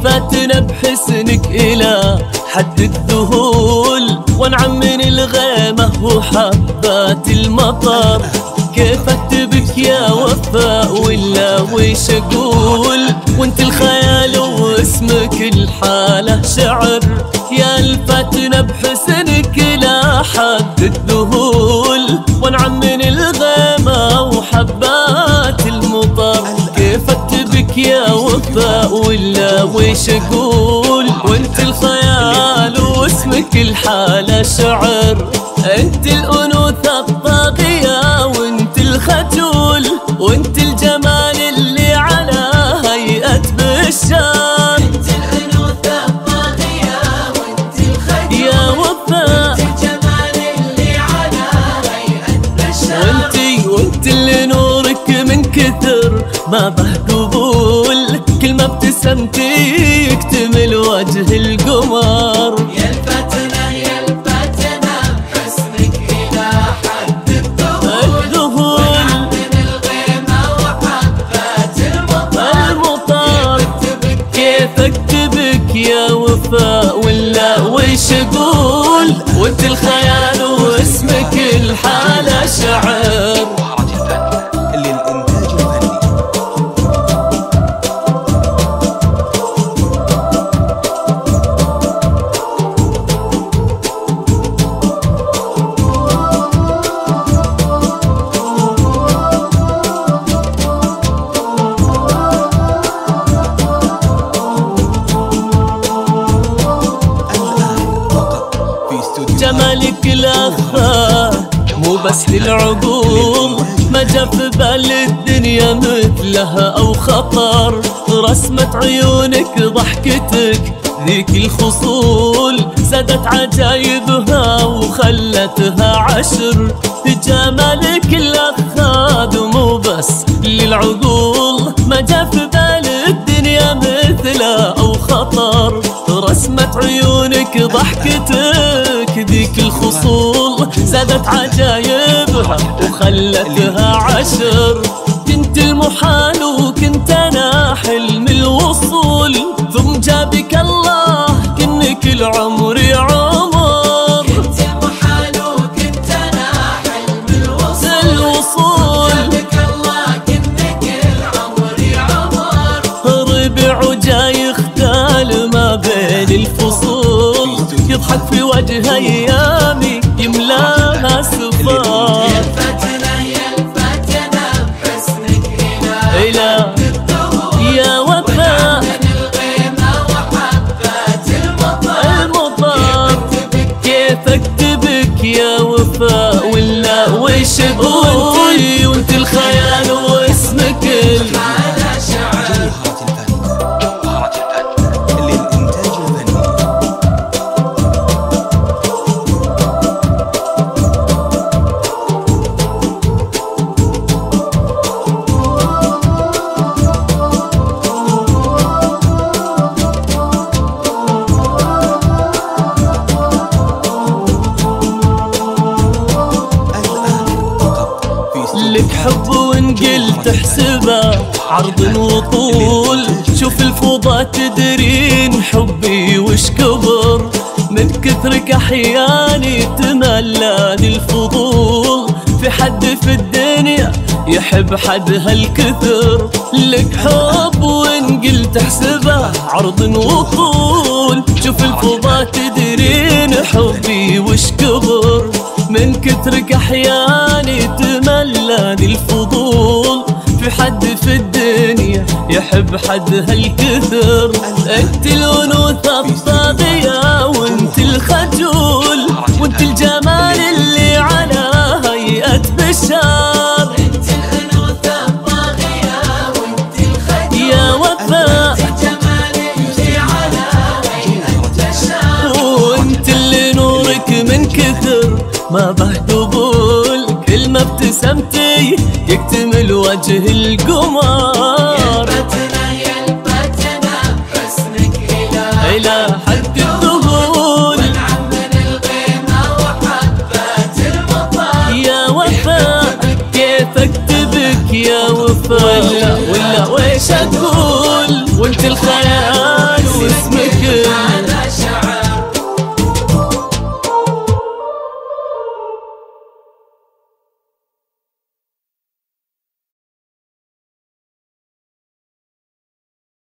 الفتنا بحسنك إلى حد الذهول، وانعم من الغيمة وحبات المطر. كيف اكتبك يا وفاء ولا ويش اقول، وانت الخيال واسمك الحالة شعر. يا الفتنا بحسنك إلى حد الذهول، وانعم من الغيمة وحبات المطر. كيف اكتبك يا وفاء ولا ويش اقول، وانت الخيال واسمك الحالة شعر. انت الانوثة الطاغية وانت الخجول، وانت الجمال اللي على هيئة بشار. انت الانوثة الطاغية وانت الخجول يا وفاء، وانت الجمال اللي على هيئة بشار. وانت اللي نورك من كثر ما به قبول، كل ما ابتسمتي يكتمل وجه القمر. يا الفتنة يا الفتنة بحسنك إلى حد الذهول، ونعم من الغيمة وحبات المطر. كيف اكتبك يا وفاء ولا ويش اقول، وانت الخيال واسمك الحالة شعر. جمالك الأخفى مو بس للعقول، ما جا في بال الدنيا مثلها أو خطر. رسمة عيونك ضحكتك ذيك الخصول، زادت عجايبها وخلتها عشر. جمالك الأخفى مو بس للعقول، ما جا في بال الدنيا مثلها أو خطر. رسمة عيونك ضحكتك ذيك الخصول، زادت عجايبها وخلتها عشر. كنت المحال وكنت انا حلم الوصول، ثم جابك الله كنك العمر عمر. كنت المحال وكنت انا حلم الوصول، جابك الله كنك العمر عمر. ربع جاي يختال ما بين الفصول، يضحك في وجه ايامي يملاها سفار. يا الفتنة يا الفتنة بحسنك إلى الذهول، يا وفاء من الغيمة وحبات المطر. كيف اكتبك يا وفاء ولا ويش اقول، وانت الخيال واسمك الحالة شعر. لك حب وان قلت احسبه عرض وطول. شوف الفوضى تدرين حبي وش كبر، من كثرك احياني تملاني الفضول. في حد في الدنيا يحب حد هالكثر، لك حب وان قلت احسبه عرض وطول. شوف الفوضى تدرين حبي وش كبر، من كثرك احياني تملاني الفضول. في حد في الدنيا يحب حد هالكثر. انت الانوثة الطاغية وانت الخجول، وانت الجمال اللي على هيئة بشار. انت الانوثة الطاغية وانت الخجول يا وفاء، وانت الجمال اللي على هيئة بشار. وانت اللي نورك من كثر ما به قبول، كل ما ابتسمتي يكتمل وجه القمر. يا الفتنة يا الفتنة بحسنك إلى حد الذهول، ونعم من الغيمة وحبات المطر. يا وفاء. كيف اكتبك يا وفاء ولا ويش اقول، وانت الخيال واسمك